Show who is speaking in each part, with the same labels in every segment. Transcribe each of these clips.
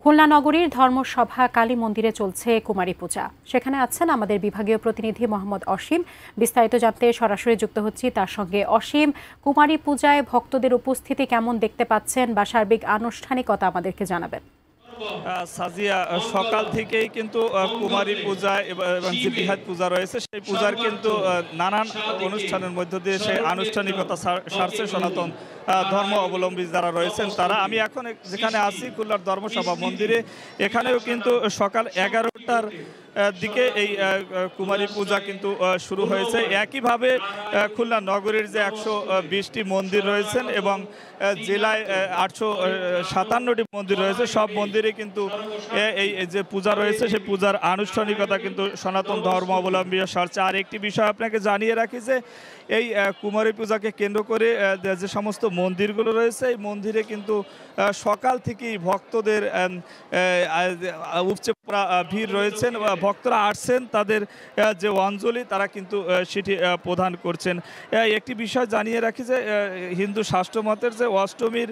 Speaker 1: খুলনা নগরীর ধর্মসভা কালী মন্দিরে চলছে কুমারী পূজা। সেখানে আছেন আমাদের বিভাগীয় প্রতিনিধি মোহাম্মদ অসীম। বিস্তারিত জানতে সরাসরি যুক্ত হচ্ছি তার সঙ্গে। অসীম, কুমারী পূজায় ভক্তদের উপস্থিতি কেমন দেখতে পাচ্ছেন বা সার্বিক আনুষ্ঠানিকতা আমাদেরকে জানাবেন।
Speaker 2: সাজিয়া, সকাল থেকেই কিন্তু কুমারী পূজা এবং যে বৃহৎ পূজা রয়েছে সেই পূজার কিন্তু নানান অনুষ্ঠানের মধ্য দিয়ে সেই আনুষ্ঠানিকতা সারছে সনাতন ধর্ম অবলম্বী যারা রয়েছেন তারা। আমি এখন যেখানে আছি খুলনার ধর্মসভা মন্দিরে, এখানেও কিন্তু সকাল 11টার দিকে এই কুমারী পূজা কিন্তু শুরু হয়েছে। একইভাবে খুলনা নগরীর যে 120টি মন্দির রয়েছেন এবং জেলায় 857টি মন্দির রয়েছে, সব মন্দিরে কিন্তু এই যে পূজা রয়েছে সেই পূজার আনুষ্ঠানিকতা কিন্তু সনাতন ধর্ম অবলম্বীরা সারছে। আর একটি বিষয় আপনাকে জানিয়ে রাখি যে এই কুমারী পূজাকে কেন্দ্র করে যে সমস্ত মন্দিরগুলো রয়েছে এই মন্দিরে কিন্তু সকাল থেকেই ভক্তদের উপচে পড়া ভিড় রয়েছেন। ভক্তরা আসছেন, তাদের যে অঞ্জলি তারা কিন্তু সেটি প্রদান করছেন। একটি বিষয় জানিয়ে রাখি যে হিন্দু শাস্ত্রমতের যে অষ্টমীর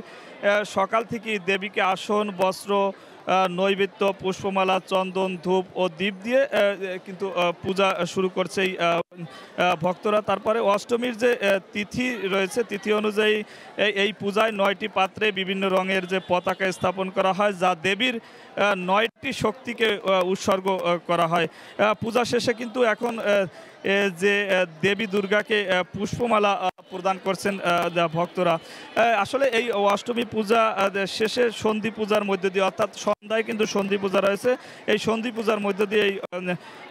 Speaker 2: সকাল থেকেই দেবীকে আসন, বস্ত্র, নৈবেদ্য, পুষ্পমালা, চন্দন, ধূপ ও দীপ দিয়ে কিন্তু পূজা শুরু করছে এই ভক্তরা। তারপরে অষ্টমীর যে তিথি রয়েছে, তিথি অনুযায়ী এই পূজায় 9টি পাত্রে বিভিন্ন রঙের যে পতাকা স্থাপন করা হয়, যা দেবীর 9টি শক্তিকে উৎসর্গ করা হয়। পূজা শেষে কিন্তু এখন যে দেবী দুর্গাকে পুষ্পমালা প্রদান করছেন ভক্তরা। আসলে এই অষ্টমী পূজা শেষে সন্ধি পূজার মধ্য দিয়ে, অর্থাৎ সন্ধ্যায় কিন্তু সন্ধি পূজা রয়েছে, এই সন্ধি পূজার মধ্য দিয়ে এই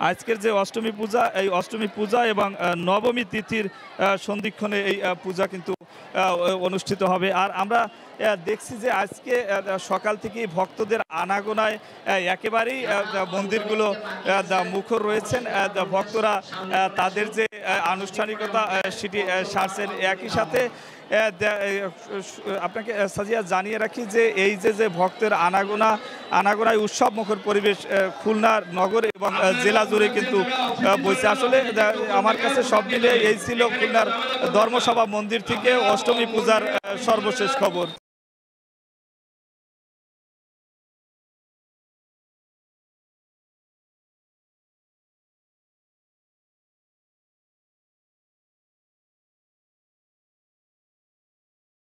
Speaker 2: আজকের যে অষ্টমী পূজা, এই অষ্টমী পূজা এবং নবমী তিথির সন্ধিক্ষণে এই পূজা কিন্তু অনুষ্ঠিত হবে। আর আমরা দেখছি যে আজকে সকাল থেকেই ভক্তদের আনাগোনায় একেবারেই মন্দিরগুলো মুখর রয়েছেন। ভক্তরা তাদের যে আনুষ্ঠানিকতা সেটি সারছেন। একই সাথে আপনাকে সাজিয়া জানিয়ে রাখি যে এই যে ভক্তের আনাগোনায় উৎসব মুখর পরিবেশ খুলনা নগর এবং জেলা জুড়ে কিন্তু বইছে। আসলে আমার কাছে সব মিলে এই ছিল খুলনার ধর্মসভা মন্দির থেকে অষ্টমী পূজার সর্বশেষ খবর।